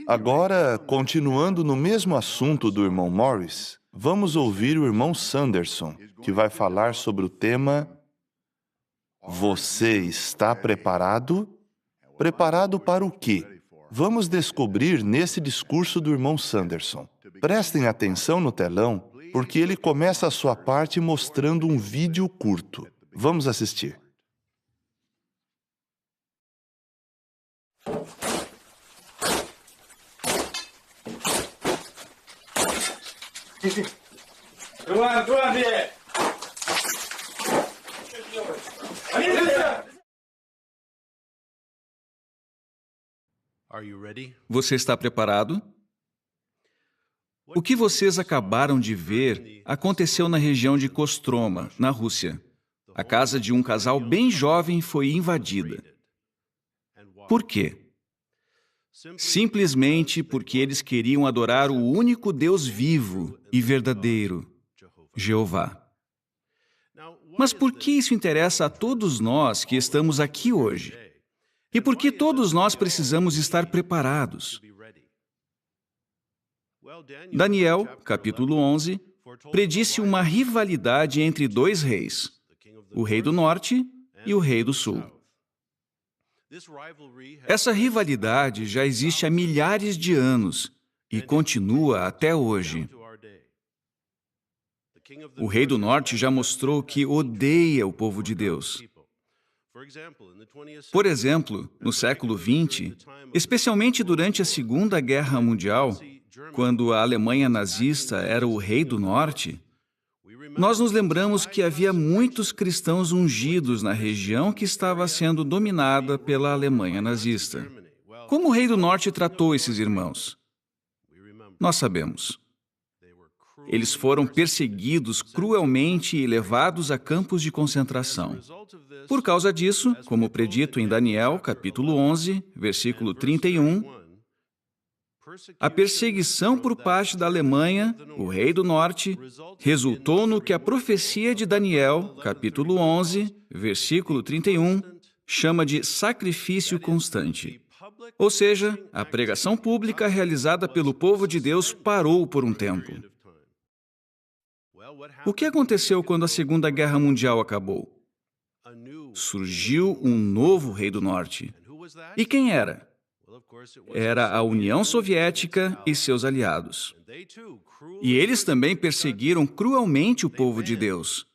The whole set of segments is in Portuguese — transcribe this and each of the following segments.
Agora, continuando no mesmo assunto do irmão Morris, vamos ouvir o irmão Sanderson, que vai falar sobre o tema Você está preparado? Preparado para o quê? Vamos descobrir nesse discurso do irmão Sanderson. Prestem atenção no telão, porque ele começa a sua parte mostrando um vídeo curto. Vamos assistir. Você está preparado? O que vocês acabaram de ver aconteceu na região de Kostroma, na Rússia. A casa de um casal bem jovem foi invadida. Por quê? Simplesmente porque eles queriam adorar o único Deus vivo e verdadeiro, Jeová. Mas por que isso interessa a todos nós que estamos aqui hoje? E por que todos nós precisamos estar preparados? Daniel, capítulo 11, predisse uma rivalidade entre dois reis, o rei do norte e o rei do sul. Essa rivalidade já existe há milhares de anos e continua até hoje. O rei do norte já mostrou que odeia o povo de Deus. Por exemplo, no século XX, especialmente durante a Segunda Guerra Mundial, quando a Alemanha nazista era o rei do norte, nós nos lembramos que havia muitos cristãos ungidos na região que estava sendo dominada pela Alemanha nazista. Como o rei do norte tratou esses irmãos? Nós sabemos. Eles foram perseguidos cruelmente e levados a campos de concentração. Por causa disso, como predito em Daniel, capítulo 11, versículo 31, a perseguição por parte da Alemanha, o rei do norte, resultou no que a profecia de Daniel, capítulo 11, versículo 31, chama de sacrifício constante. Ou seja, a pregação pública realizada pelo povo de Deus parou por um tempo. O que aconteceu quando a Segunda Guerra Mundial acabou? Surgiu um novo rei do norte. E quem era? Era a União Soviética e seus aliados. E eles também perseguiram cruelmente o povo de Deus.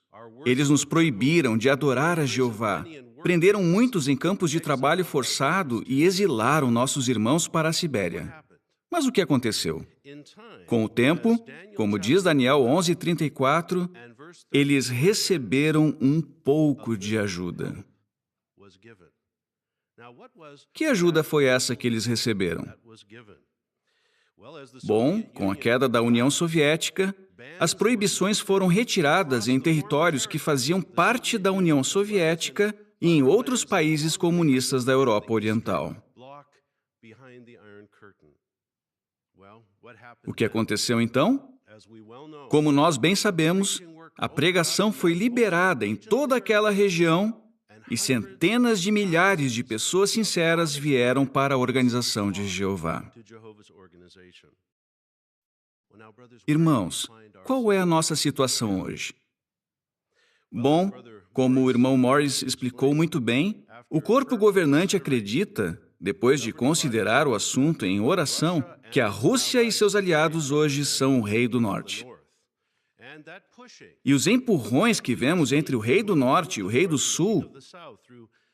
Eles nos proibiram de adorar a Jeová, prenderam muitos em campos de trabalho forçado e exilaram nossos irmãos para a Sibéria. Mas o que aconteceu? Com o tempo, como diz Daniel 11:34, eles receberam um pouco de ajuda. Que ajuda foi essa que eles receberam? Bom, com a queda da União Soviética, as proibições foram retiradas em territórios que faziam parte da União Soviética e em outros países comunistas da Europa Oriental. O que aconteceu então? Como nós bem sabemos, a pregação foi liberada em toda aquela região e centenas de milhares de pessoas sinceras vieram para a organização de Jeová. Irmãos, qual é a nossa situação hoje? Bom, como o irmão Morris explicou muito bem, o corpo governante acredita, depois de considerar o assunto em oração, que a Rússia e seus aliados hoje são o rei do norte. E os empurrões que vemos entre o rei do norte e o rei do sul,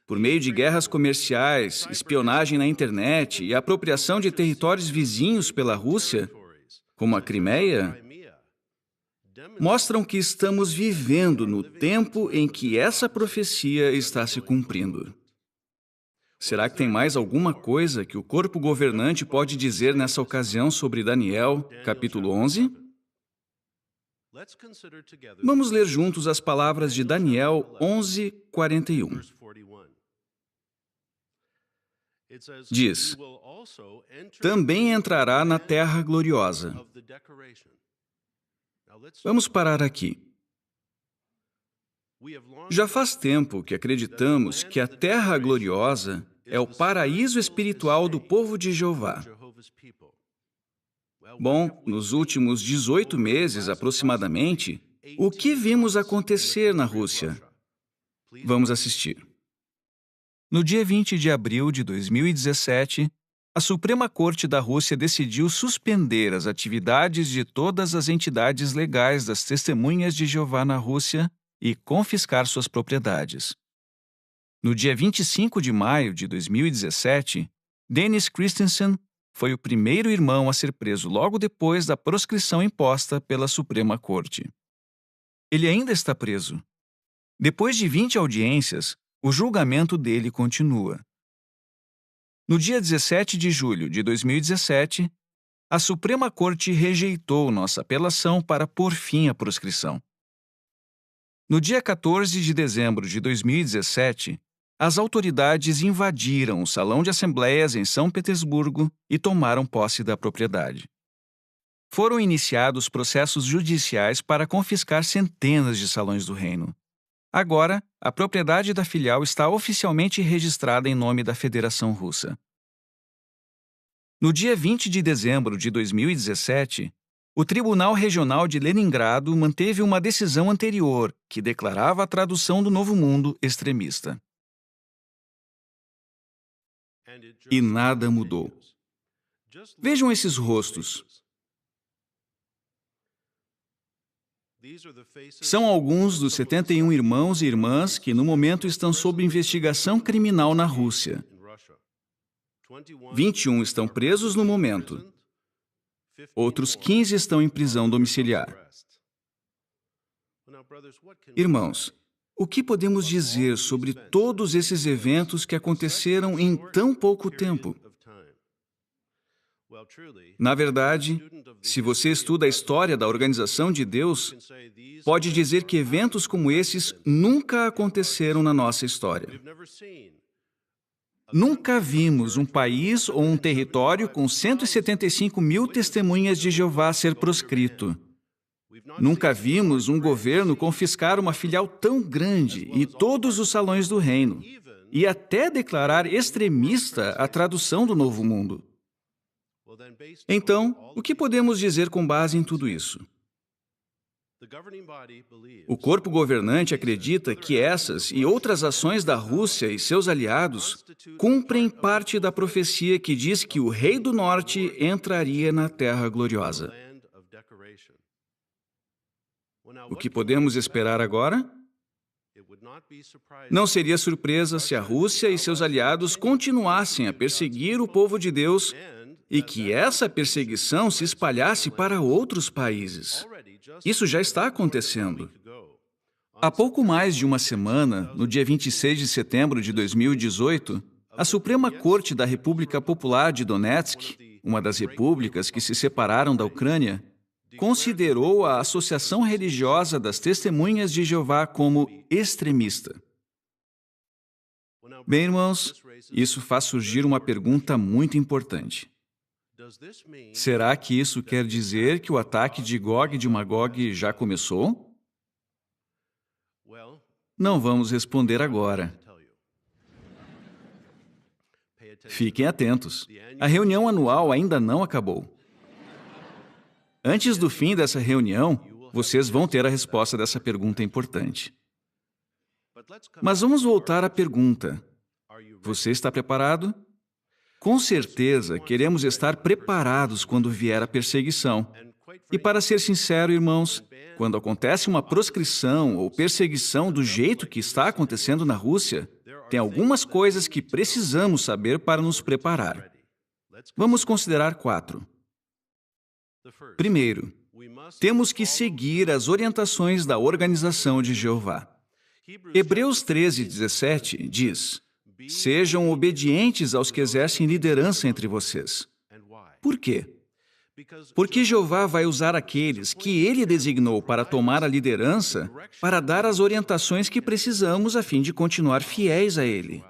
por meio de guerras comerciais, espionagem na internet e apropriação de territórios vizinhos pela Rússia, como a Crimeia, mostram que estamos vivendo no tempo em que essa profecia está se cumprindo. Será que tem mais alguma coisa que o corpo governante pode dizer nessa ocasião sobre Daniel, capítulo 11? Vamos ler juntos as palavras de Daniel 11:41. Diz: também entrará na terra gloriosa. Vamos parar aqui. Já faz tempo que acreditamos que a terra gloriosa é o paraíso espiritual do povo de Jeová. Bom, nos últimos 18 meses, aproximadamente, o que vimos acontecer na Rússia? Vamos assistir. No dia 20 de abril de 2017, a Suprema Corte da Rússia decidiu suspender as atividades de todas as entidades legais das Testemunhas de Jeová na Rússia e confiscar suas propriedades. No dia 25 de maio de 2017, Dennis Christensen foi o primeiro irmão a ser preso logo depois da proscrição imposta pela Suprema Corte. Ele ainda está preso. Depois de 20 audiências, o julgamento dele continua. No dia 17 de julho de 2017, a Suprema Corte rejeitou nossa apelação para pôr fim à proscrição. No dia 14 de dezembro de 2017, as autoridades invadiram o Salão de Assembleias em São Petersburgo e tomaram posse da propriedade. Foram iniciados processos judiciais para confiscar centenas de salões do reino. Agora, a propriedade da filial está oficialmente registrada em nome da Federação Russa. No dia 20 de dezembro de 2017, o Tribunal Regional de Leningrado manteve uma decisão anterior que declarava a tradução do Novo Mundo extremista. E nada mudou. Vejam esses rostos. São alguns dos 71 irmãos e irmãs que, no momento, estão sob investigação criminal na Rússia. 21 estão presos no momento. Outros 15 estão em prisão domiciliar. Irmãos, o que podemos dizer sobre todos esses eventos que aconteceram em tão pouco tempo? Na verdade, se você estuda a história da organização de Deus, pode dizer que eventos como esses nunca aconteceram na nossa história. Nunca vimos um país ou um território com 175 mil testemunhas de Jeová ser proscrito. Nunca vimos um governo confiscar uma filial tão grande e todos os salões do reino, e até declarar extremista a tradução do Novo Mundo. Então, o que podemos dizer com base em tudo isso? O corpo governante acredita que essas e outras ações da Rússia e seus aliados cumprem parte da profecia que diz que o Rei do Norte entraria na Terra Gloriosa. O que podemos esperar agora? Não seria surpresa se a Rússia e seus aliados continuassem a perseguir o povo de Deus e que essa perseguição se espalhasse para outros países. Isso já está acontecendo. Há pouco mais de uma semana, no dia 26 de setembro de 2018, a Suprema Corte da República Popular de Donetsk, uma das repúblicas que se separaram da Ucrânia, considerou a Associação Religiosa das Testemunhas de Jeová como extremista. Bem, irmãos, isso faz surgir uma pergunta muito importante. Será que isso quer dizer que o ataque de Gog e de Magog já começou? Não vamos responder agora. Fiquem atentos. A reunião anual ainda não acabou. Antes do fim dessa reunião, vocês vão ter a resposta dessa pergunta importante. Mas vamos voltar à pergunta. Você está preparado? Com certeza, queremos estar preparados quando vier a perseguição. E para ser sincero, irmãos, quando acontece uma proscrição ou perseguição do jeito que está acontecendo na Rússia, tem algumas coisas que precisamos saber para nos preparar. Vamos considerar 4. Primeiro, temos que seguir as orientações da Organização de Jeová. Hebreus 13:17 diz: sejam obedientes aos que exercem liderança entre vocês. Por quê? Porque Jeová vai usar aqueles que Ele designou para tomar a liderança para dar as orientações que precisamos a fim de continuar fiéis a Ele.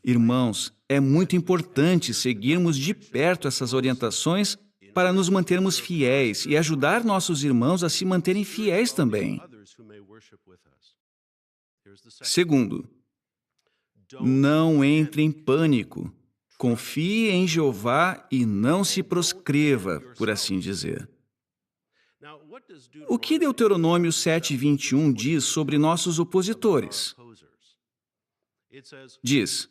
Irmãos, é muito importante seguirmos de perto essas orientações para nos mantermos fiéis e ajudar nossos irmãos a se manterem fiéis também. Segundo, Não entre em pânico. Confie em Jeová e não se proscreva, por assim dizer. O que Deuteronômio 7:21 diz sobre nossos opositores? Diz: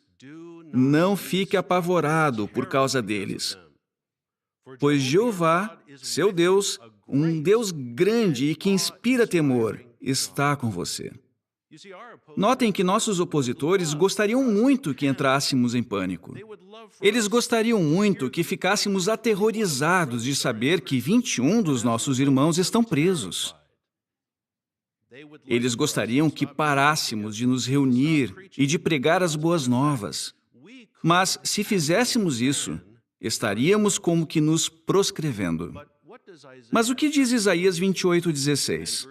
não fique apavorado por causa deles, pois Jeová, seu Deus, um Deus grande e que inspira temor, está com você. Notem que nossos opositores gostariam muito que entrássemos em pânico. Eles gostariam muito que ficássemos aterrorizados de saber que 21 dos nossos irmãos estão presos. Eles gostariam que parássemos de nos reunir e de pregar as boas novas. Mas, se fizéssemos isso, estaríamos como que nos proscrevendo. Mas o que diz Isaías 28:16?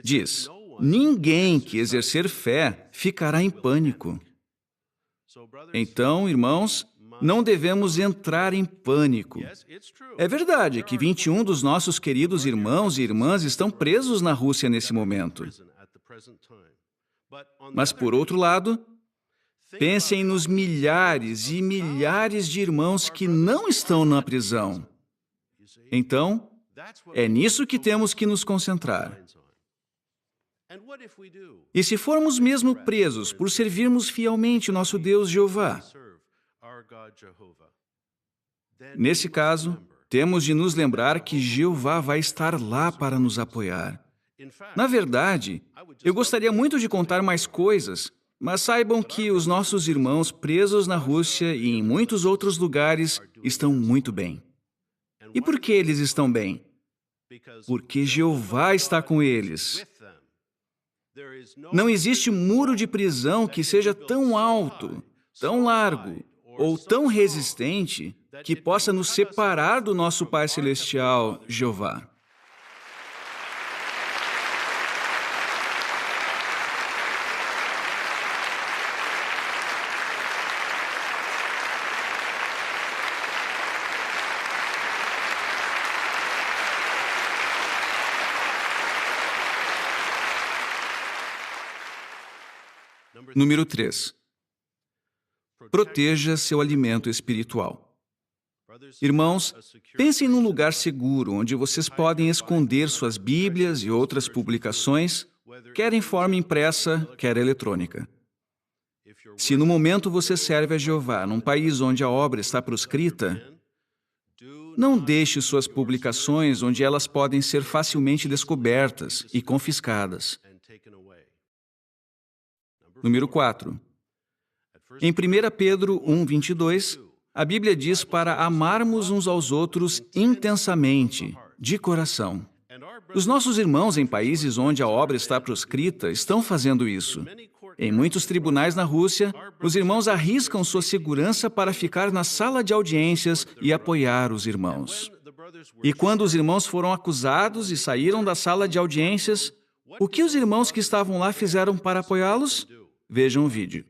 Diz: ninguém que exercer fé ficará em pânico. Então, irmãos, não devemos entrar em pânico. É verdade que 21 dos nossos queridos irmãos e irmãs estão presos na Rússia nesse momento. Mas, por outro lado, pensem nos milhares e milhares de irmãos que não estão na prisão. Então, é nisso que temos que nos concentrar. E se formos mesmo presos por servirmos fielmente o nosso Deus Jeová? Nesse caso, temos de nos lembrar que Jeová vai estar lá para nos apoiar. Na verdade, eu gostaria muito de contar mais coisas, mas saibam que os nossos irmãos presos na Rússia e em muitos outros lugares estão muito bem. E por que eles estão bem? Porque Jeová está com eles. Não existe muro de prisão que seja tão alto, tão largo ou tão resistente que possa nos separar do nosso Pai Celestial, Jeová. Número 3. Proteja seu alimento espiritual. Irmãos, pensem num lugar seguro onde vocês podem esconder suas Bíblias e outras publicações, quer em forma impressa, quer eletrônica. Se no momento você serve a Jeová num país onde a obra está proscrita, não deixe suas publicações onde elas podem ser facilmente descobertas e confiscadas. Número 4. Em 1 Pedro 1:22, a Bíblia diz para amarmos uns aos outros intensamente, de coração. Os nossos irmãos em países onde a obra está proscrita estão fazendo isso. Em muitos tribunais na Rússia, os irmãos arriscam sua segurança para ficar na sala de audiências e apoiar os irmãos. E quando os irmãos foram acusados e saíram da sala de audiências, o que os irmãos que estavam lá fizeram para apoiá-los? Vejam o vídeo.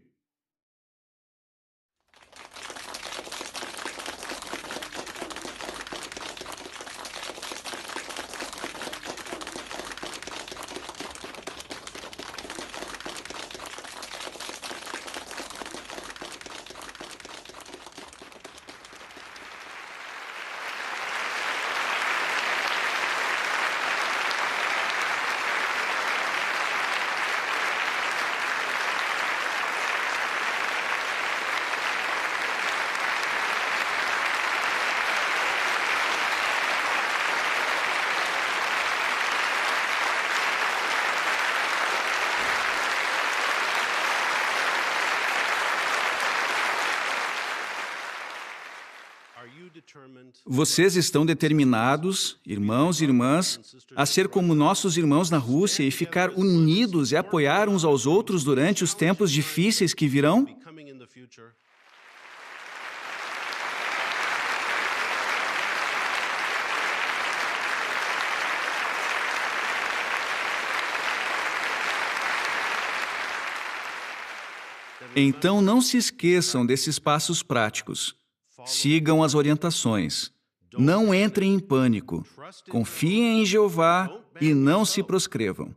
Vocês estão determinados, irmãos e irmãs, a ser como nossos irmãos na Rússia e ficar unidos e apoiar uns aos outros durante os tempos difíceis que virão? Então não se esqueçam desses passos práticos. Sigam as orientações. Não entrem em pânico. Confiem em Jeová e não se proscrevam.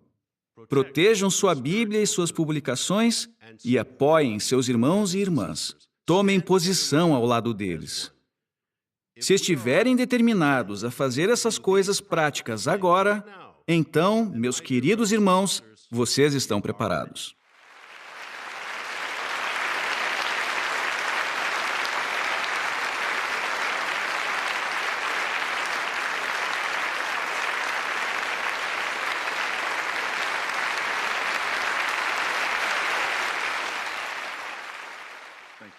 Protejam sua Bíblia e suas publicações e apoiem seus irmãos e irmãs. Tomem posição ao lado deles. Se estiverem determinados a fazer essas coisas práticas agora, então, meus queridos irmãos, vocês estão preparados.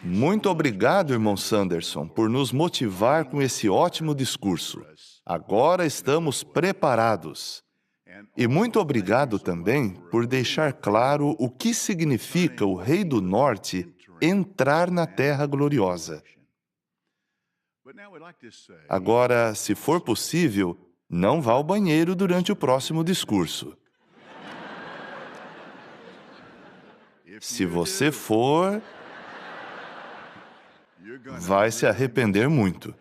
Muito obrigado, irmão Sanderson, por nos motivar com esse ótimo discurso. Agora estamos preparados. E muito obrigado também por deixar claro o que significa o Rei do Norte entrar na Terra Gloriosa. Agora, se for possível, não vá ao banheiro durante o próximo discurso. Se você for, vai se arrepender muito.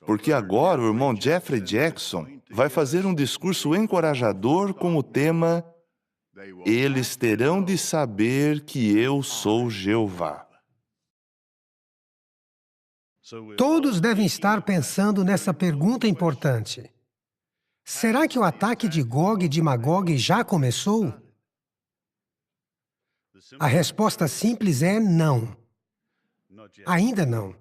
Porque agora o irmão Jeffrey Jackson vai fazer um discurso encorajador com o tema "Eles terão de saber que eu sou Jeová". Todos devem estar pensando nessa pergunta importante. Será que o ataque de Gog e de Magog já começou? A resposta simples é não. Ainda não.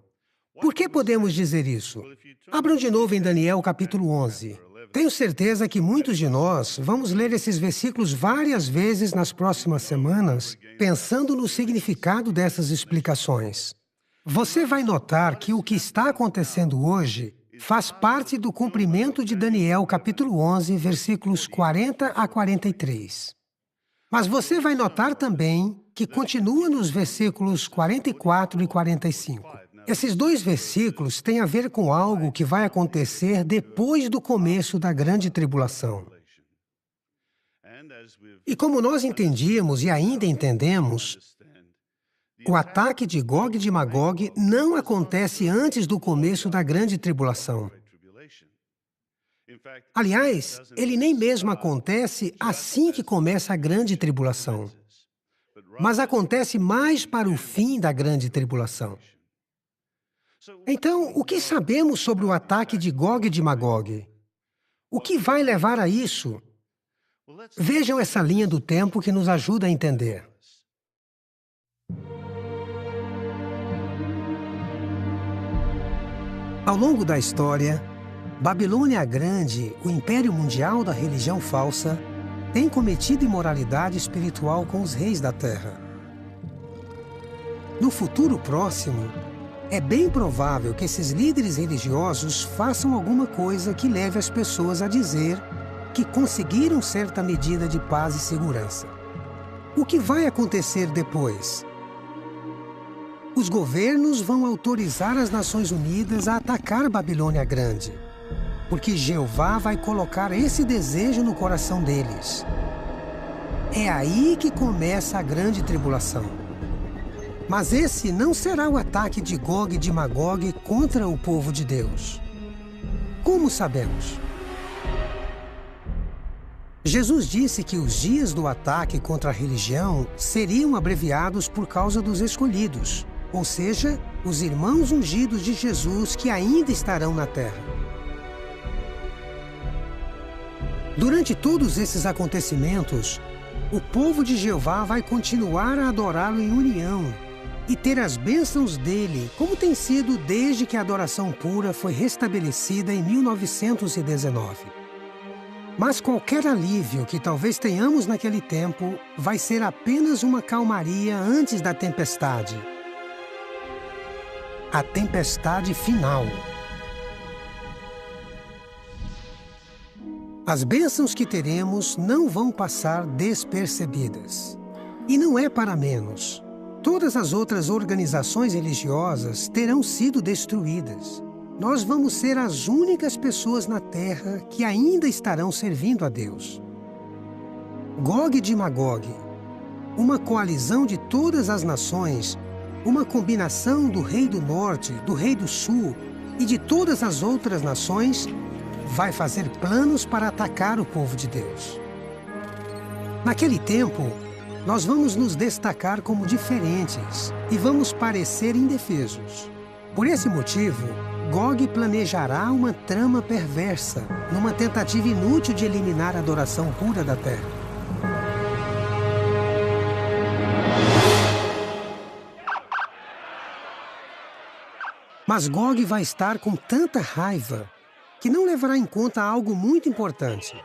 Por que podemos dizer isso? Abram de novo em Daniel capítulo 11. Tenho certeza que muitos de nós vamos ler esses versículos várias vezes nas próximas semanas, pensando no significado dessas explicações. Você vai notar que o que está acontecendo hoje faz parte do cumprimento de Daniel capítulo 11, versículos 40 a 43. Mas você vai notar também que continua nos versículos 44 e 45. Esses dois versículos têm a ver com algo que vai acontecer depois do começo da grande tribulação. E como nós entendíamos e ainda entendemos, o ataque de Gog e de Magog não acontece antes do começo da grande tribulação. Aliás, ele nem mesmo acontece assim que começa a grande tribulação, mas acontece mais para o fim da grande tribulação. Então, o que sabemos sobre o ataque de Gog e de Magog? O que vai levar a isso? Vejam essa linha do tempo que nos ajuda a entender. Ao longo da história, Babilônia a Grande, o império mundial da religião falsa, tem cometido imoralidade espiritual com os reis da terra. No futuro próximo, é bem provável que esses líderes religiosos façam alguma coisa que leve as pessoas a dizer que conseguiram certa medida de paz e segurança. O que vai acontecer depois? Os governos vão autorizar as Nações Unidas a atacar Babilônia Grande, porque Jeová vai colocar esse desejo no coração deles. É aí que começa a grande tribulação. Mas esse não será o ataque de Gog e de Magog contra o povo de Deus. Como sabemos? Jesus disse que os dias do ataque contra a religião seriam abreviados por causa dos escolhidos, ou seja, os irmãos ungidos de Jesus que ainda estarão na terra. Durante todos esses acontecimentos, o povo de Jeová vai continuar a adorá-lo em união e ter as bênçãos dele, como tem sido desde que a adoração pura foi restabelecida em 1919. Mas qualquer alívio que talvez tenhamos naquele tempo vai ser apenas uma calmaria antes da tempestade. A tempestade final. As bênçãos que teremos não vão passar despercebidas. E não é para menos. Todas as outras organizações religiosas terão sido destruídas. Nós vamos ser as únicas pessoas na Terra que ainda estarão servindo a Deus. Gog e Magog, uma coalizão de todas as nações, uma combinação do Rei do Norte, do Rei do Sul e de todas as outras nações, vai fazer planos para atacar o povo de Deus. Naquele tempo, nós vamos nos destacar como diferentes e vamos parecer indefesos. Por esse motivo, Gog planejará uma trama perversa, numa tentativa inútil de eliminar a adoração pura da terra. Mas Gog vai estar com tanta raiva que não levará em conta algo muito importante.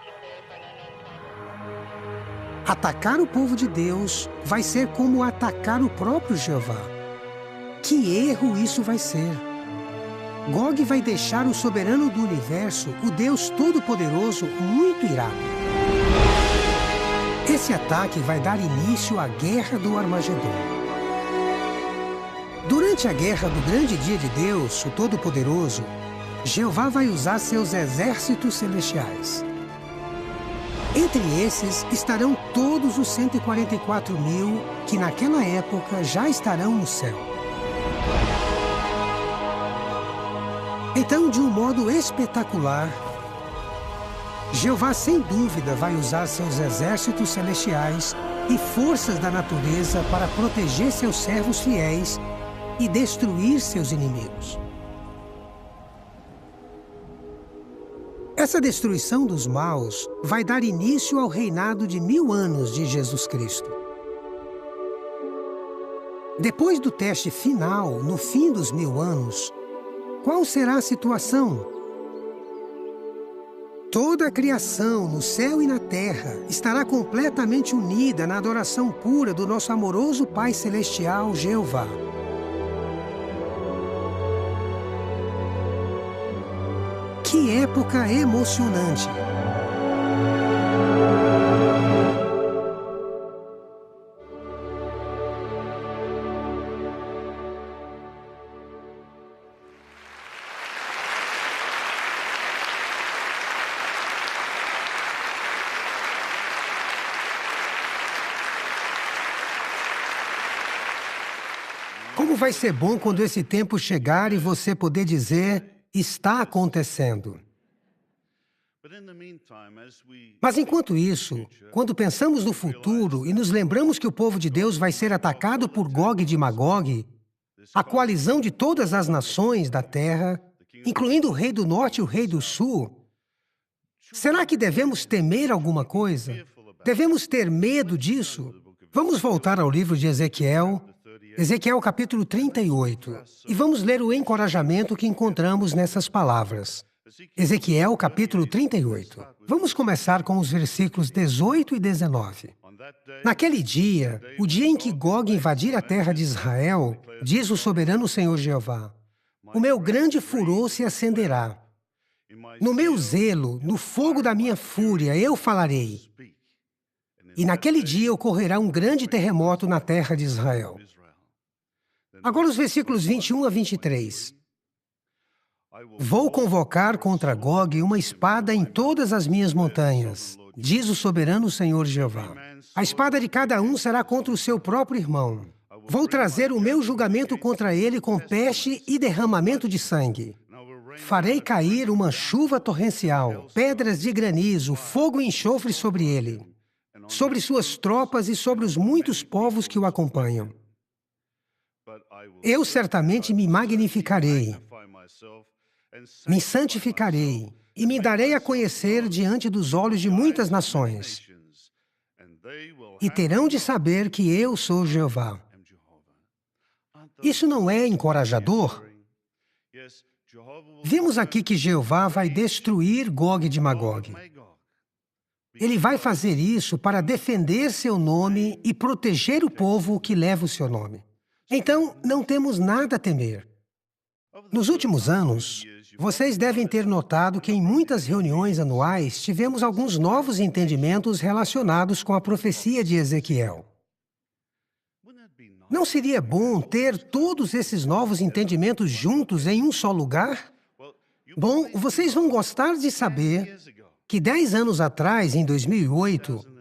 Atacar o povo de Deus vai ser como atacar o próprio Jeová. Que erro isso vai ser! Gog vai deixar o soberano do universo, o Deus Todo-Poderoso, muito irado. Esse ataque vai dar início à Guerra do Armagedon. Durante a Guerra do Grande Dia de Deus, o Todo-Poderoso, Jeová vai usar seus exércitos celestiais. Entre esses estarão todos os 144 mil que naquela época já estarão no céu. Então, de um modo espetacular, Jeová sem dúvida vai usar seus exércitos celestiais e forças da natureza para proteger seus servos fiéis e destruir seus inimigos. Essa destruição dos maus vai dar início ao reinado de 1000 anos de Jesus Cristo. Depois do teste final, no fim dos 1000 anos, qual será a situação? Toda a criação, no céu e na terra, estará completamente unida na adoração pura do nosso amoroso Pai Celestial, Jeová. Que época emocionante! Como vai ser bom quando esse tempo chegar e você poder dizer: está acontecendo. Mas enquanto isso, quando pensamos no futuro e nos lembramos que o povo de Deus vai ser atacado por Gog de Magog, a coalizão de todas as nações da terra, incluindo o rei do norte e o rei do sul, será que devemos temer alguma coisa? Devemos ter medo disso? Vamos voltar ao livro de Ezequiel, Ezequiel capítulo 38, e vamos ler o encorajamento que encontramos nessas palavras. Ezequiel capítulo 38. Vamos começar com os versículos 18 e 19. Naquele dia, o dia em que Gog invadir a terra de Israel, diz o soberano Senhor Jeová, o meu grande furor se acenderá. No meu zelo, no fogo da minha fúria, eu falarei. E naquele dia ocorrerá um grande terremoto na terra de Israel. Agora os versículos 21 a 23. Vou convocar contra Gog uma espada em todas as minhas montanhas, diz o soberano Senhor Jeová. A espada de cada um será contra o seu próprio irmão. Vou trazer o meu julgamento contra ele com peste e derramamento de sangue. Farei cair uma chuva torrencial, pedras de granizo, fogo e enxofre sobre ele, sobre suas tropas e sobre os muitos povos que o acompanham. Eu certamente me magnificarei, me santificarei e me darei a conhecer diante dos olhos de muitas nações. E terão de saber que eu sou Jeová. Isso não é encorajador? Vimos aqui que Jeová vai destruir Gog de Magog. Ele vai fazer isso para defender seu nome e proteger o povo que leva o seu nome. Então, não temos nada a temer. Nos últimos anos, vocês devem ter notado que em muitas reuniões anuais tivemos alguns novos entendimentos relacionados com a profecia de Ezequiel. Não seria bom ter todos esses novos entendimentos juntos em um só lugar? Bom, vocês vão gostar de saber que 10 anos atrás, em 2008,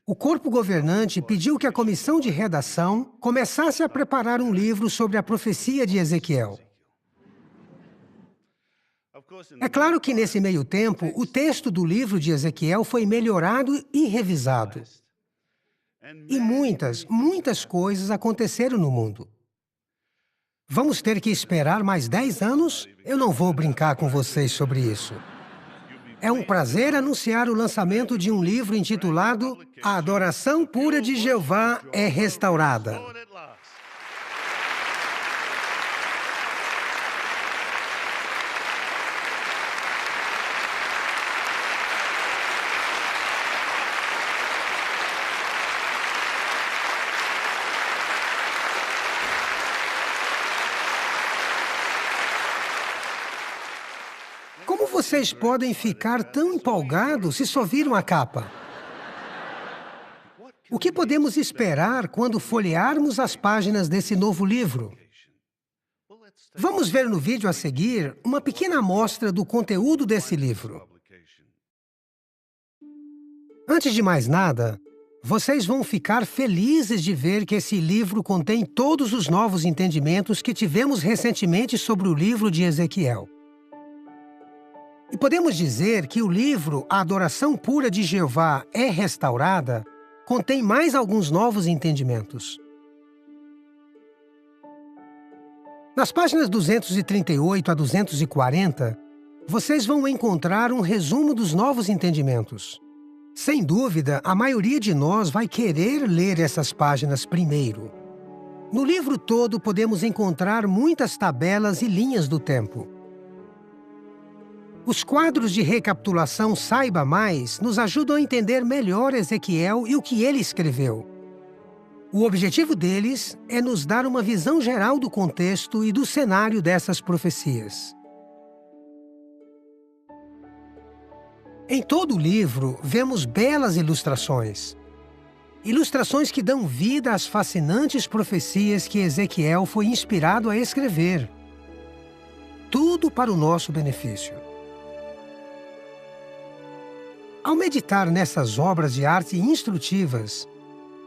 o corpo governante pediu que a comissão de redação começasse a preparar um livro sobre a profecia de Ezequiel. É claro que nesse meio tempo, o texto do livro de Ezequiel foi melhorado e revisado. E muitas coisas aconteceram no mundo. Vamos ter que esperar mais 10 anos? Eu não vou brincar com vocês sobre isso. É um prazer anunciar o lançamento de um livro intitulado A Adoração Pura de Jeová é Restaurada. Como vocês podem ficar tão empolgados se só viram a capa? O que podemos esperar quando folhearmos as páginas desse novo livro? Vamos ver no vídeo a seguir uma pequena amostra do conteúdo desse livro. Antes de mais nada, vocês vão ficar felizes de ver que esse livro contém todos os novos entendimentos que tivemos recentemente sobre o livro de Ezequiel. E podemos dizer que o livro A Adoração Pura de Jeová é Restaurada contém mais alguns novos entendimentos. Nas páginas 238 a 240, vocês vão encontrar um resumo dos novos entendimentos. Sem dúvida, a maioria de nós vai querer ler essas páginas primeiro. No livro todo, podemos encontrar muitas tabelas e linhas do tempo. Os quadros de recapitulação Saiba Mais nos ajudam a entender melhor Ezequiel e o que ele escreveu. O objetivo deles é nos dar uma visão geral do contexto e do cenário dessas profecias. Em todo o livro, vemos belas ilustrações. Ilustrações que dão vida às fascinantes profecias que Ezequiel foi inspirado a escrever. Tudo para o nosso benefício. Ao meditar nessas obras de arte instrutivas,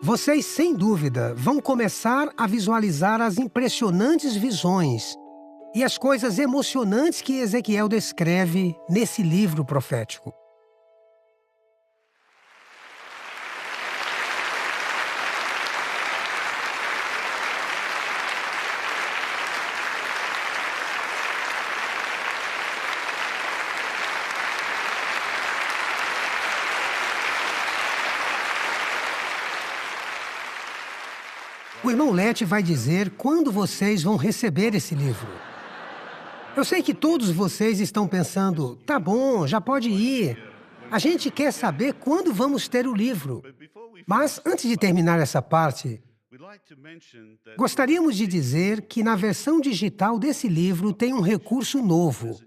vocês, sem dúvida, vão começar a visualizar as impressionantes visões e as coisas emocionantes que Ezequiel descreve nesse livro profético. O irmão Lete vai dizer quando vocês vão receber esse livro. Eu sei que todos vocês estão pensando, tá bom, já pode ir. A gente quer saber quando vamos ter o livro. Mas, antes de terminar essa parte, gostaríamos de dizer que na versão digital desse livro tem um recurso novo.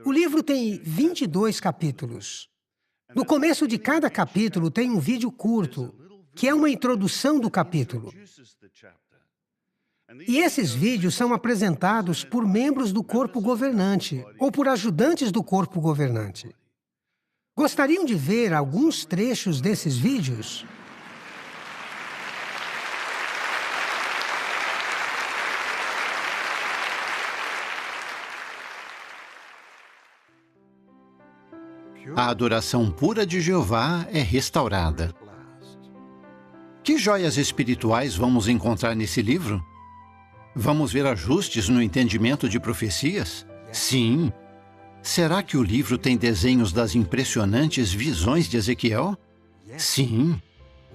O livro tem 22 capítulos. No começo de cada capítulo tem um vídeo curto, que é uma introdução do capítulo. E esses vídeos são apresentados por membros do corpo governante ou por ajudantes do corpo governante. Gostariam de ver alguns trechos desses vídeos? A adoração pura de Jeová é restaurada. Que joias espirituais vamos encontrar nesse livro? Vamos ver ajustes no entendimento de profecias? Sim. Será que o livro tem desenhos das impressionantes visões de Ezequiel? Sim.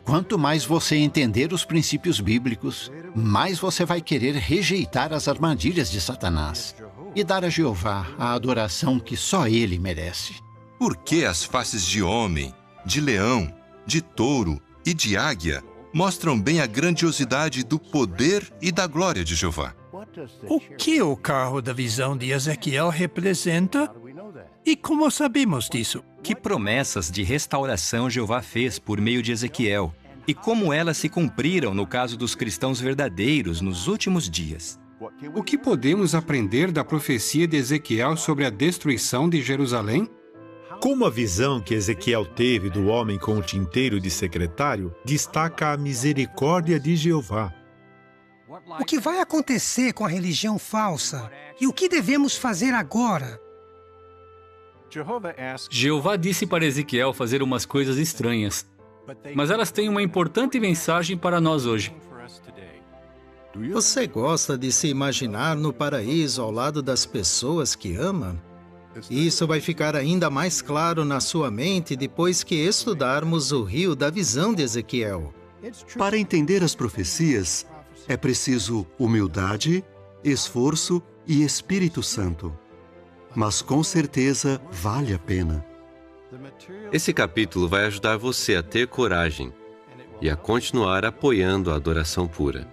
Quanto mais você entender os princípios bíblicos, mais você vai querer rejeitar as armadilhas de Satanás e dar a Jeová a adoração que só ele merece. Por que as faces de homem, de leão, de touro e de águia mostram bem a grandiosidade do poder e da glória de Jeová? O que o carro da visão de Ezequiel representa? E como sabemos disso? Que promessas de restauração Jeová fez por meio de Ezequiel e como elas se cumpriram no caso dos cristãos verdadeiros nos últimos dias. O que podemos aprender da profecia de Ezequiel sobre a destruição de Jerusalém? Como a visão que Ezequiel teve do homem com o tinteiro de secretário destaca a misericórdia de Jeová. O que vai acontecer com a religião falsa? E o que devemos fazer agora? Jeová disse para Ezequiel fazer umas coisas estranhas. mas elas têm uma importante mensagem para nós hoje. Você gosta de se imaginar no paraíso ao lado das pessoas que ama? Isso vai ficar ainda mais claro na sua mente depois que estudarmos o rio da visão de Ezequiel. Para entender as profecias, é preciso humildade, esforço e Espírito Santo. Mas com certeza vale a pena. Esse capítulo vai ajudar você a ter coragem e a continuar apoiando a adoração pura.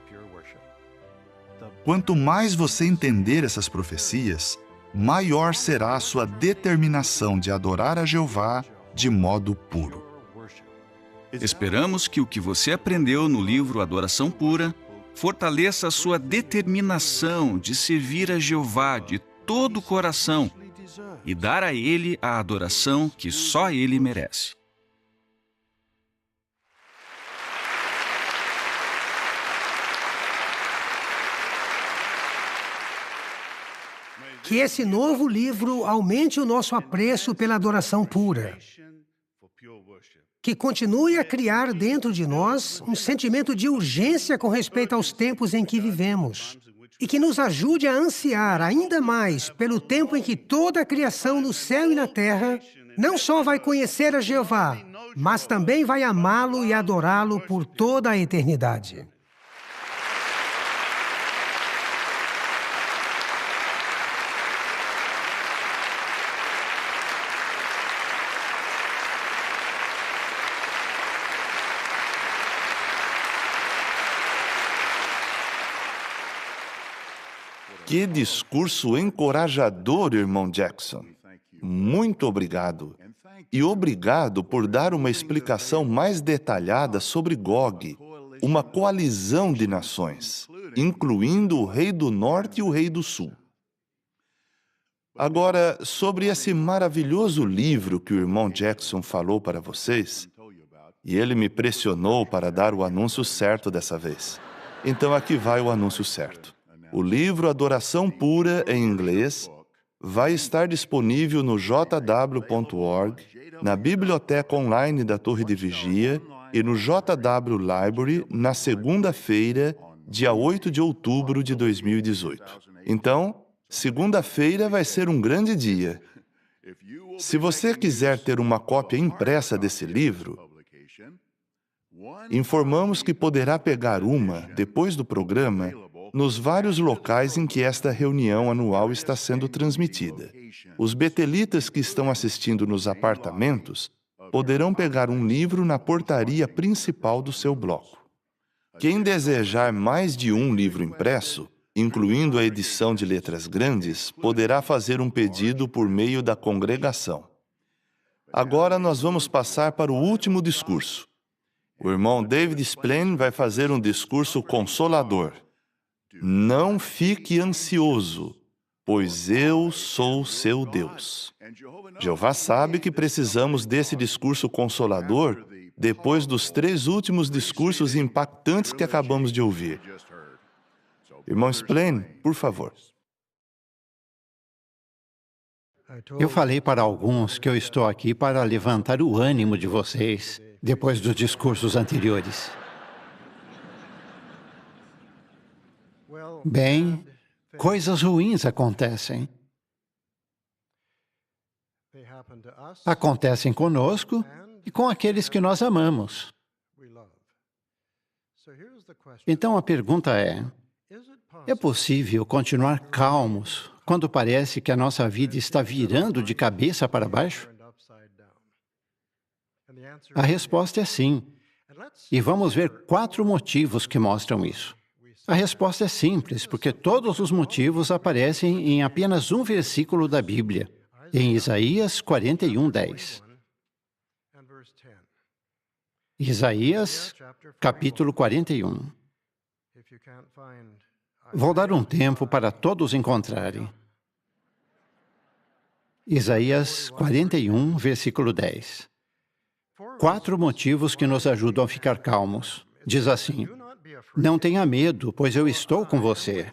Quanto mais você entender essas profecias, maior será a sua determinação de adorar a Jeová de modo puro. Esperamos que o que você aprendeu no livro Adoração Pura fortaleça a sua determinação de servir a Jeová de todo o coração e dar a Ele a adoração que só Ele merece. Que esse novo livro aumente o nosso apreço pela adoração pura. Que continue a criar dentro de nós um sentimento de urgência com respeito aos tempos em que vivemos. E que nos ajude a ansiar ainda mais pelo tempo em que toda a criação no céu e na terra não só vai conhecer a Jeová, mas também vai amá-lo e adorá-lo por toda a eternidade. Que discurso encorajador, irmão Jackson. Muito obrigado. E obrigado por dar uma explicação mais detalhada sobre Gog, uma coalizão de nações, incluindo o rei do norte e o rei do sul. Agora, sobre esse maravilhoso livro que o irmão Jackson falou para vocês, e ele me pressionou para dar o anúncio certo dessa vez. Então aqui vai o anúncio certo. O livro Adoração Pura, em inglês, vai estar disponível no jw.org, na Biblioteca Online da Torre de Vigia e no JW Library na segunda-feira, dia 8 de outubro de 2018. Então, segunda-feira vai ser um grande dia. Se você quiser ter uma cópia impressa desse livro, informamos que poderá pegar uma, depois do programa, nos vários locais em que esta reunião anual está sendo transmitida. Os betelitas que estão assistindo nos apartamentos poderão pegar um livro na portaria principal do seu bloco. Quem desejar mais de um livro impresso, incluindo a edição de letras grandes, poderá fazer um pedido por meio da congregação. Agora nós vamos passar para o último discurso. O irmão David Splane vai fazer um discurso consolador. Não fique ansioso, pois eu sou seu Deus. Jeová sabe que precisamos desse discurso consolador depois dos 3 últimos discursos impactantes que acabamos de ouvir. Irmão Splane, por favor. Eu falei para alguns que eu estou aqui para levantar o ânimo de vocês depois dos discursos anteriores. Bem, coisas ruins acontecem. Acontecem conosco e com aqueles que nós amamos. Então a pergunta é possível continuar calmos quando parece que a nossa vida está virando de cabeça para baixo? A resposta é sim. E vamos ver 4 motivos que mostram isso. A resposta é simples, porque todos os motivos aparecem em apenas um versículo da Bíblia, em Isaías 41:10. Isaías, capítulo 41. Vou dar um tempo para todos encontrarem. Isaías 41, versículo 10. 4 motivos que nos ajudam a ficar calmos. Diz assim: não tenha medo, pois eu estou com você.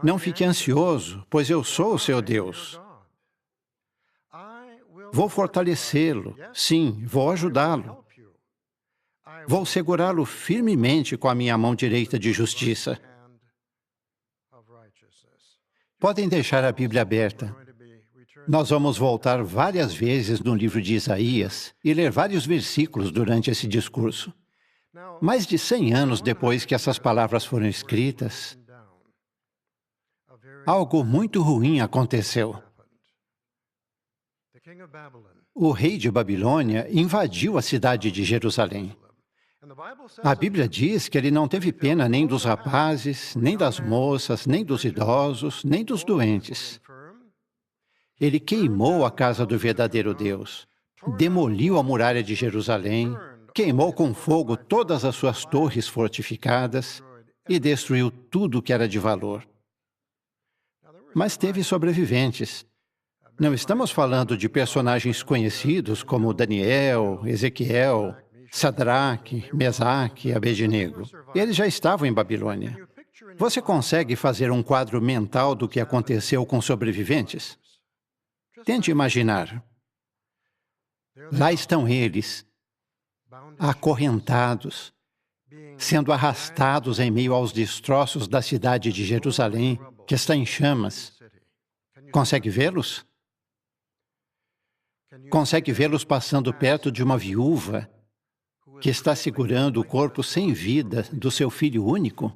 Não fique ansioso, pois eu sou o seu Deus. Vou fortalecê-lo. Sim, vou ajudá-lo. Vou segurá-lo firmemente com a minha mão direita de justiça. Podem deixar a Bíblia aberta. Nós vamos voltar várias vezes no livro de Isaías e ler vários versículos durante esse discurso. Mais de 100 anos depois que essas palavras foram escritas, algo muito ruim aconteceu. O rei de Babilônia invadiu a cidade de Jerusalém. A Bíblia diz que ele não teve pena nem dos rapazes, nem das moças, nem dos idosos, nem dos doentes. Ele queimou a casa do verdadeiro Deus, demoliu a muralha de Jerusalém, queimou com fogo todas as suas torres fortificadas e destruiu tudo que era de valor. Mas teve sobreviventes. Não estamos falando de personagens conhecidos como Daniel, Ezequiel, Sadraque, Mesaque e Abednego. Eles já estavam em Babilônia. Você consegue fazer um quadro mental do que aconteceu com os sobreviventes? Tente imaginar. Lá estão eles, acorrentados, sendo arrastados em meio aos destroços da cidade de Jerusalém, que está em chamas. Consegue vê-los? Consegue vê-los passando perto de uma viúva que está segurando o corpo sem vida do seu filho único?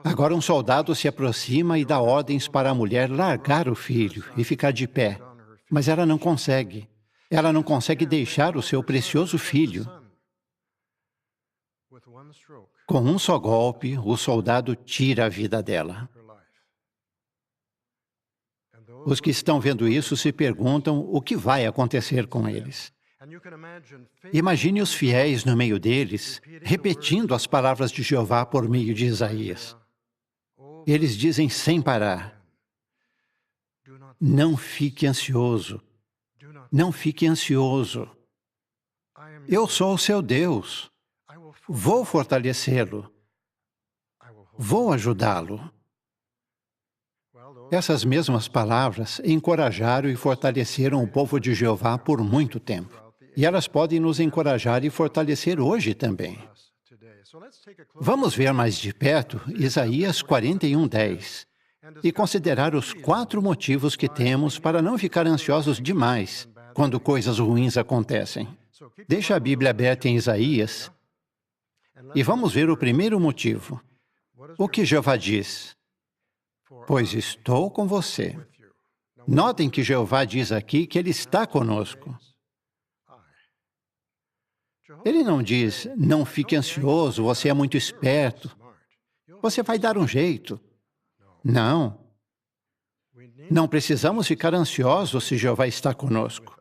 Agora um soldado se aproxima e dá ordens para a mulher largar o filho e ficar de pé. Mas ela não consegue. Ela não consegue deixar o seu precioso filho. Com um só golpe, o soldado tira a vida dela. Os que estão vendo isso se perguntam o que vai acontecer com eles. Imagine os fiéis no meio deles, repetindo as palavras de Jeová por meio de Isaías. Eles dizem sem parar: não fique ansioso, não fique ansioso. Eu sou o seu Deus. Vou fortalecê-lo. Vou ajudá-lo. Essas mesmas palavras encorajaram e fortaleceram o povo de Jeová por muito tempo. E elas podem nos encorajar e fortalecer hoje também. Vamos ver mais de perto Isaías 41:10 e considerar os 4 motivos que temos para não ficar ansiosos demais quando coisas ruins acontecem. Deixa a Bíblia aberta em Isaías e vamos ver o primeiro motivo. O que Jeová diz? Pois estou com você. Notem que Jeová diz aqui que Ele está conosco. Ele não diz, não fique ansioso, você é muito esperto. Você vai dar um jeito. Não. Não precisamos ficar ansiosos se Jeová está conosco.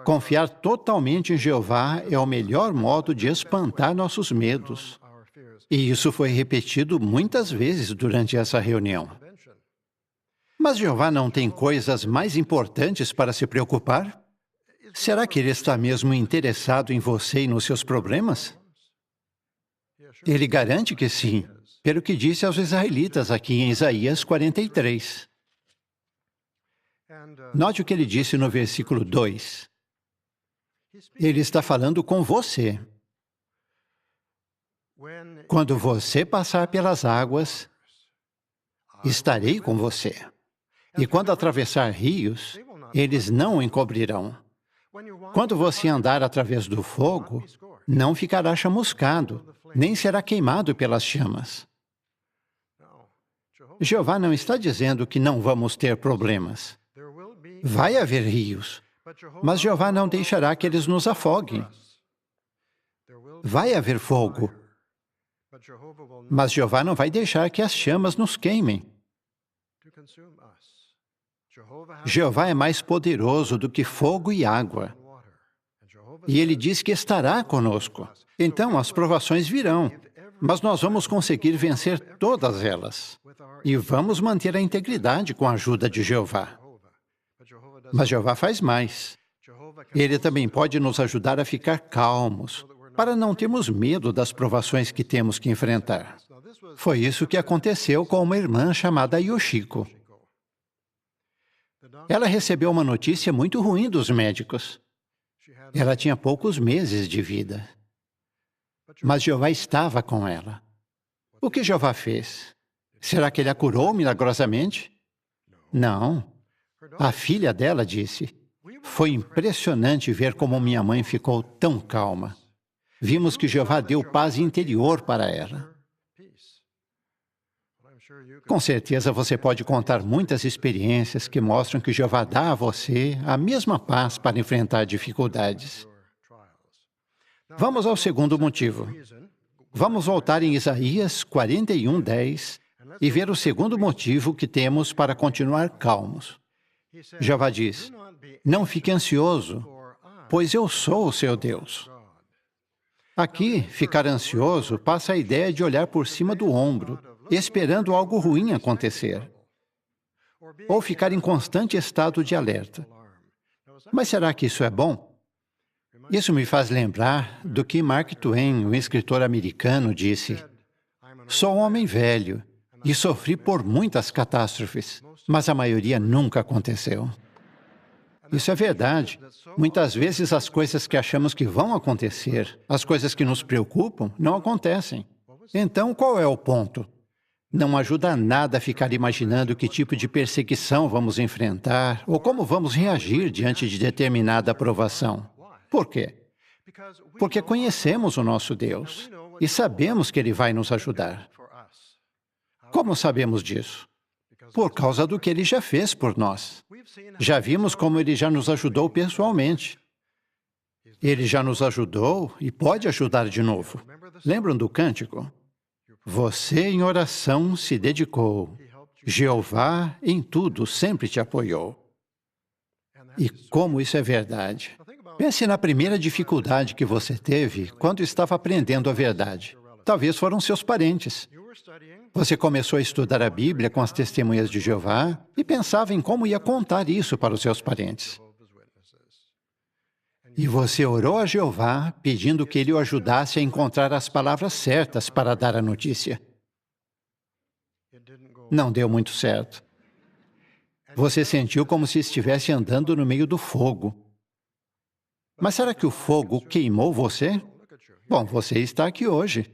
Confiar totalmente em Jeová é o melhor modo de espantar nossos medos. E isso foi repetido muitas vezes durante essa reunião. Mas Jeová não tem coisas mais importantes para se preocupar? Será que Ele está mesmo interessado em você e nos seus problemas? Ele garante que sim, pelo que disse aos israelitas aqui em Isaías 43. Note o que ele disse no versículo 2. Ele está falando com você. Quando você passar pelas águas, estarei com você. E quando atravessar rios, eles não o encobrirão. Quando você andar através do fogo, não ficará chamuscado, nem será queimado pelas chamas. Jeová não está dizendo que não vamos ter problemas. Vai haver rios, mas Jeová não deixará que eles nos afoguem. Vai haver fogo, mas Jeová não vai deixar que as chamas nos queimem. Jeová é mais poderoso do que fogo e água. E Ele diz que estará conosco. Então, as provações virão, mas nós vamos conseguir vencer todas elas. E vamos manter a integridade com a ajuda de Jeová. Mas Jeová faz mais. Ele também pode nos ajudar a ficar calmos, para não termos medo das provações que temos que enfrentar. Foi isso que aconteceu com uma irmã chamada Yoshiko. Ela recebeu uma notícia muito ruim dos médicos. Ela tinha poucos meses de vida. Mas Jeová estava com ela. O que Jeová fez? Será que ele a curou milagrosamente? Não. A filha dela disse: foi impressionante ver como minha mãe ficou tão calma. Vimos que Jeová deu paz interior para ela. Com certeza você pode contar muitas experiências que mostram que Jeová dá a você a mesma paz para enfrentar dificuldades. Vamos ao segundo motivo. Vamos voltar em Isaías 41:10 e ver o segundo motivo que temos para continuar calmos. Jeová diz: não fique ansioso, pois eu sou o seu Deus. Aqui, ficar ansioso passa a ideia de olhar por cima do ombro, esperando algo ruim acontecer, ou ficar em constante estado de alerta. Mas será que isso é bom? Isso me faz lembrar do que Mark Twain, um escritor americano, disse: sou um homem velho e sofri por muitas catástrofes, mas a maioria nunca aconteceu. Isso é verdade. Muitas vezes as coisas que achamos que vão acontecer, as coisas que nos preocupam, não acontecem. Então, qual é o ponto? Não ajuda nada a ficar imaginando que tipo de perseguição vamos enfrentar ou como vamos reagir diante de determinada provação. Por quê? Porque conhecemos o nosso Deus e sabemos que Ele vai nos ajudar. Como sabemos disso? Por causa do que Ele já fez por nós. Já vimos como Ele já nos ajudou pessoalmente. Ele já nos ajudou e pode ajudar de novo. Lembram do cântico? Você em oração se dedicou. Jeová em tudo sempre te apoiou. E como isso é verdade. Pense na primeira dificuldade que você teve quando estava aprendendo a verdade. Talvez foram seus parentes. Você começou a estudar a Bíblia com as testemunhas de Jeová e pensava em como ia contar isso para os seus parentes. E você orou a Jeová pedindo que Ele o ajudasse a encontrar as palavras certas para dar a notícia. Não deu muito certo. Você sentiu como se estivesse andando no meio do fogo. Mas será que o fogo queimou você? Bom, você está aqui hoje.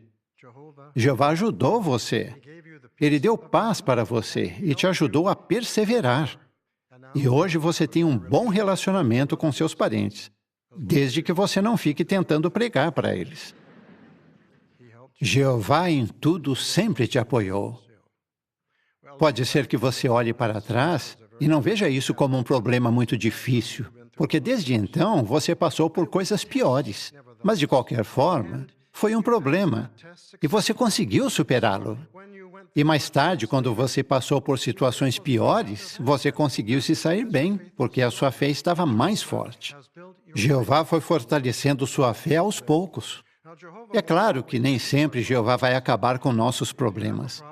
Jeová ajudou você. Ele deu paz para você e te ajudou a perseverar. E hoje você tem um bom relacionamento com seus parentes, desde que você não fique tentando pregar para eles. Jeová em tudo sempre te apoiou. Pode ser que você olhe para trás e não veja isso como um problema muito difícil, porque desde então você passou por coisas piores. Mas, de qualquer forma, foi um problema e você conseguiu superá-lo. E mais tarde, quando você passou por situações piores, você conseguiu se sair bem, porque a sua fé estava mais forte. Jeová foi fortalecendo sua fé aos poucos. É claro que nem sempre Jeová vai acabar com nossos problemas.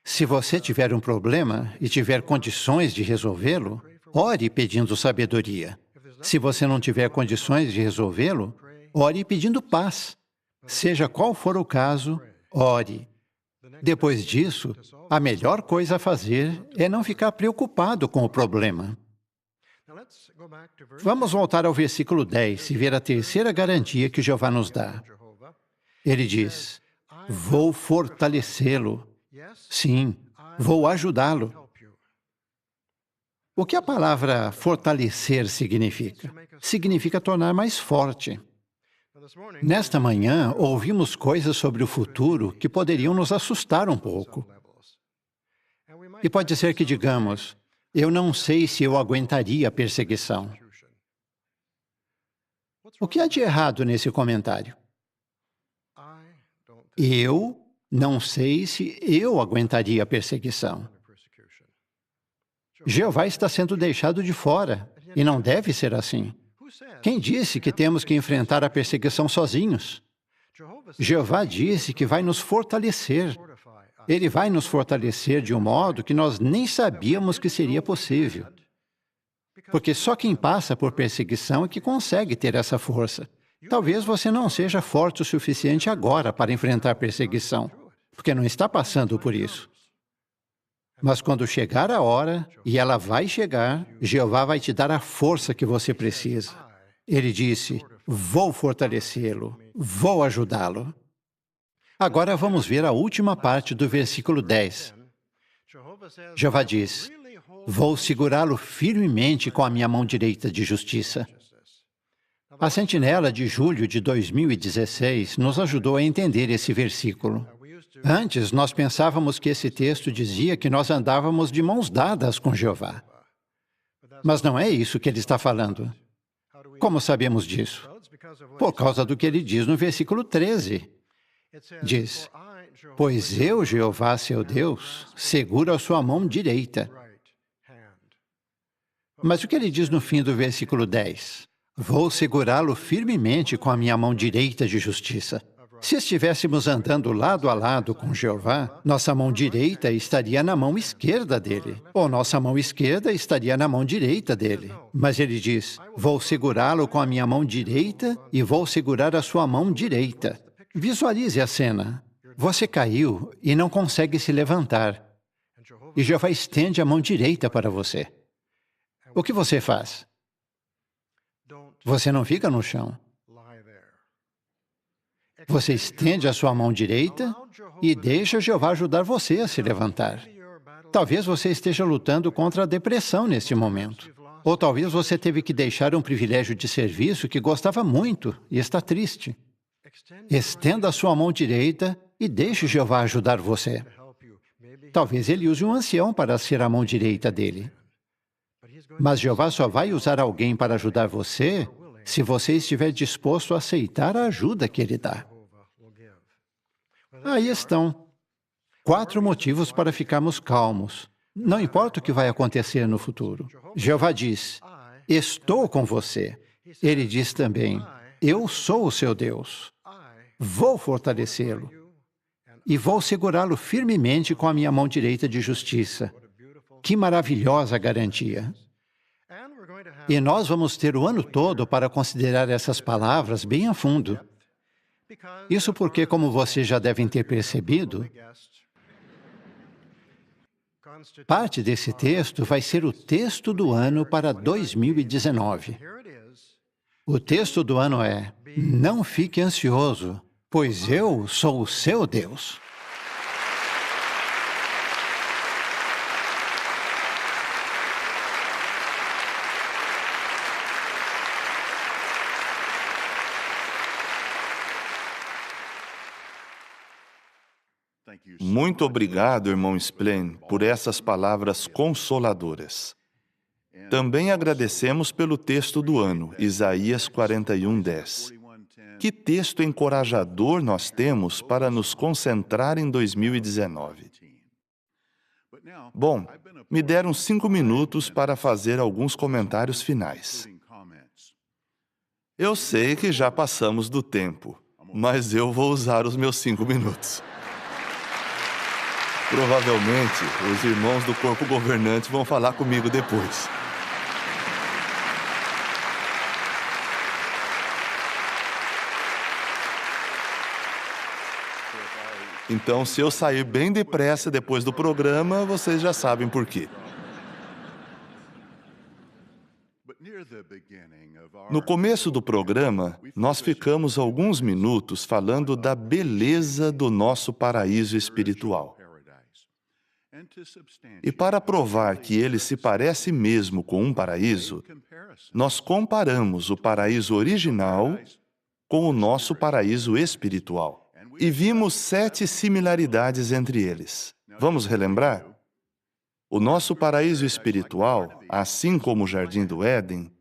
Se você tiver um problema e tiver condições de resolvê-lo, ore pedindo sabedoria. Se você não tiver condições de resolvê-lo, ore pedindo paz. Seja qual for o caso, ore. Depois disso, a melhor coisa a fazer é não ficar preocupado com o problema. Vamos voltar ao versículo 10 e ver a terceira garantia que Jeová nos dá. Ele diz: vou fortalecê-lo. Sim, vou ajudá-lo. O que a palavra fortalecer significa? Significa tornar mais forte. Nesta manhã, ouvimos coisas sobre o futuro que poderiam nos assustar um pouco. E pode ser que digamos: eu não sei se eu aguentaria a perseguição. O que há de errado nesse comentário? Eu não sei se eu aguentaria a perseguição. Jeová está sendo deixado de fora, e não deve ser assim. Quem disse que temos que enfrentar a perseguição sozinhos? Jeová disse que vai nos fortalecer. Ele vai nos fortalecer de um modo que nós nem sabíamos que seria possível. Porque só quem passa por perseguição é que consegue ter essa força. Talvez você não seja forte o suficiente agora para enfrentar perseguição, porque não está passando por isso. Mas quando chegar a hora, e ela vai chegar, Jeová vai te dar a força que você precisa. Ele disse, vou fortalecê-lo, vou ajudá-lo. Agora vamos ver a última parte do versículo 10. Jeová diz, vou segurá-lo firmemente com a minha mão direita de justiça. A Sentinela de julho de 2016 nos ajudou a entender esse versículo. Antes, nós pensávamos que esse texto dizia que nós andávamos de mãos dadas com Jeová. Mas não é isso que ele está falando. Como sabemos disso? Por causa do que ele diz no versículo 13. Diz, pois eu, Jeová, seu Deus, seguro a sua mão direita. Mas o que ele diz no fim do versículo 10? Vou segurá-lo firmemente com a minha mão direita de justiça. Se estivéssemos andando lado a lado com Jeová, nossa mão direita estaria na mão esquerda dele, ou nossa mão esquerda estaria na mão direita dele. Mas ele diz, vou segurá-lo com a minha mão direita e vou segurar a sua mão direita. Visualize a cena. Você caiu e não consegue se levantar. E Jeová estende a mão direita para você. O que você faz? Você não fica no chão. Você estende a sua mão direita e deixa Jeová ajudar você a se levantar. Talvez você esteja lutando contra a depressão neste momento. Ou talvez você teve que deixar um privilégio de serviço que gostava muito e está triste. Estenda a sua mão direita e deixe Jeová ajudar você. Talvez ele use um ancião para ser a mão direita dele. Mas Jeová só vai usar alguém para ajudar você se você estiver disposto a aceitar a ajuda que ele dá. Aí estão. 4 motivos para ficarmos calmos. Não importa o que vai acontecer no futuro. Jeová diz, estou com você. Ele diz também, eu sou o seu Deus. Vou fortalecê-lo. E vou segurá-lo firmemente com a minha mão direita de justiça. Que maravilhosa garantia! E nós vamos ter o ano todo para considerar essas palavras bem a fundo. Isso porque, como vocês já devem ter percebido, parte desse texto vai ser o texto do ano para 2019. O texto do ano é, não fique ansioso, pois eu sou o seu Deus. Muito obrigado, irmão Splen, por essas palavras consoladoras. Também agradecemos pelo texto do ano, Isaías 41:10. Que texto encorajador nós temos para nos concentrar em 2019. Bom, me deram 5 minutos para fazer alguns comentários finais. Eu sei que já passamos do tempo, mas eu vou usar os meus 5 minutos. Provavelmente, os irmãos do corpo governante vão falar comigo depois. Então, se eu sair bem depressa depois do programa, vocês já sabem por quê. No começo do programa, nós ficamos alguns minutos falando da beleza do nosso paraíso espiritual. E para provar que ele se parece mesmo com um paraíso, nós comparamos o paraíso original com o nosso paraíso espiritual. E vimos 7 similaridades entre eles. Vamos relembrar? O nosso paraíso espiritual, assim como o Jardim do Éden,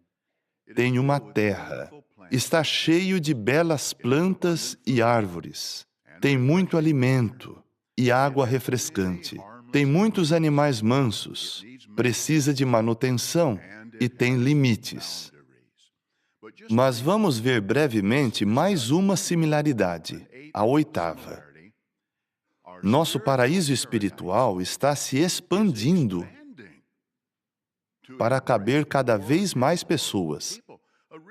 tem uma terra. Está cheio de belas plantas e árvores. Tem muito alimento e água refrescante. Tem muitos animais mansos, precisa de manutenção e tem limites. Mas vamos ver brevemente mais uma similaridade, a 8ª. Nosso paraíso espiritual está se expandindo para caber cada vez mais pessoas.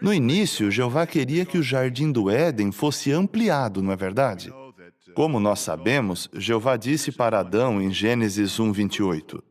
No início, Jeová queria que o Jardim do Éden fosse ampliado, não é verdade? Como nós sabemos, Jeová disse para Adão em Gênesis 1:28,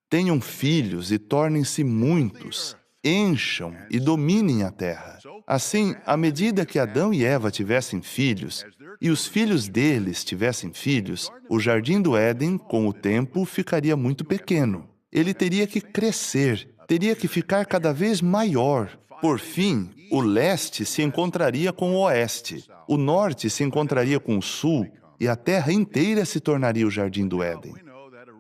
tenham filhos e tornem-se muitos, encham e dominem a terra. Assim, à medida que Adão e Eva tivessem filhos, e os filhos deles tivessem filhos, o jardim do Éden, com o tempo, ficaria muito pequeno. Ele teria que crescer, teria que ficar cada vez maior. Por fim, o leste se encontraria com o oeste, o norte se encontraria com o sul, e a terra inteira se tornaria o jardim do Éden.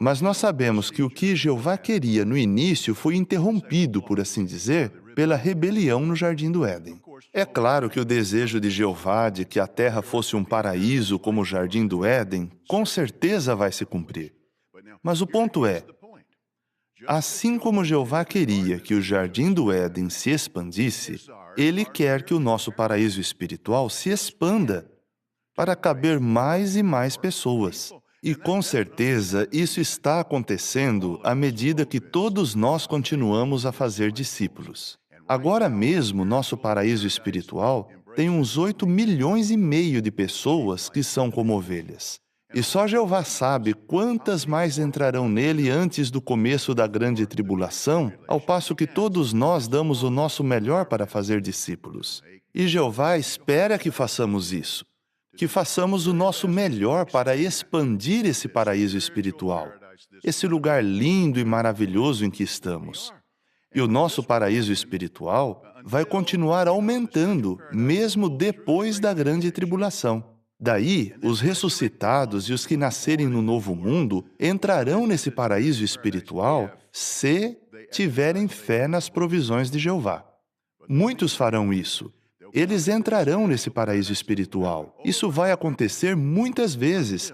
Mas nós sabemos que o que Jeová queria no início foi interrompido, por assim dizer, pela rebelião no jardim do Éden. É claro que o desejo de Jeová de que a terra fosse um paraíso como o jardim do Éden, com certeza vai se cumprir. Mas o ponto é, assim como Jeová queria que o jardim do Éden se expandisse, Ele quer que o nosso paraíso espiritual se expanda para caber mais e mais pessoas. E com certeza isso está acontecendo à medida que todos nós continuamos a fazer discípulos. Agora mesmo, nosso paraíso espiritual tem uns 8,5 milhões de pessoas que são como ovelhas. E só Jeová sabe quantas mais entrarão nele antes do começo da grande tribulação, ao passo que todos nós damos o nosso melhor para fazer discípulos. E Jeová espera que façamos isso, que façamos o nosso melhor para expandir esse paraíso espiritual, esse lugar lindo e maravilhoso em que estamos. E o nosso paraíso espiritual vai continuar aumentando, mesmo depois da grande tribulação. Daí, os ressuscitados e os que nascerem no novo mundo entrarão nesse paraíso espiritual se tiverem fé nas provisões de Jeová. Muitos farão isso. Eles entrarão nesse paraíso espiritual. Isso vai acontecer muitas vezes,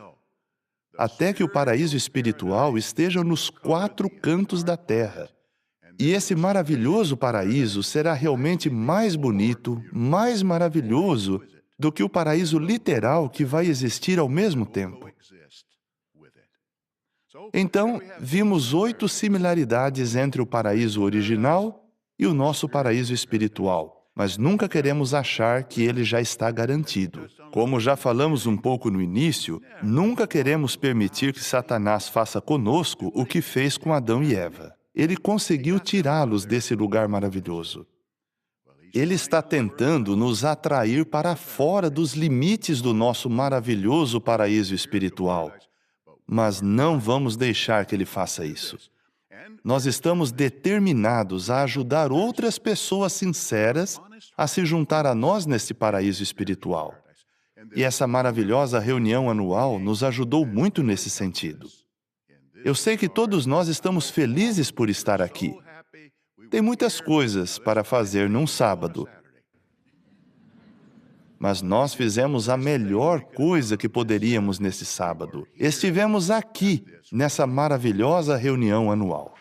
até que o paraíso espiritual esteja nos 4 cantos da terra. E esse maravilhoso paraíso será realmente mais bonito, mais maravilhoso do que o paraíso literal que vai existir ao mesmo tempo. Então, vimos 8 similaridades entre o paraíso original e o nosso paraíso espiritual, mas nunca queremos achar que ele já está garantido. Como já falamos um pouco no início, nunca queremos permitir que Satanás faça conosco o que fez com Adão e Eva. Ele conseguiu tirá-los desse lugar maravilhoso. Ele está tentando nos atrair para fora dos limites do nosso maravilhoso paraíso espiritual. Mas não vamos deixar que ele faça isso. Nós estamos determinados a ajudar outras pessoas sinceras a se juntar a nós nesse paraíso espiritual. E essa maravilhosa reunião anual nos ajudou muito nesse sentido. Eu sei que todos nós estamos felizes por estar aqui. Tem muitas coisas para fazer num sábado. Mas nós fizemos a melhor coisa que poderíamos nesse sábado. Estivemos aqui, nessa maravilhosa reunião anual.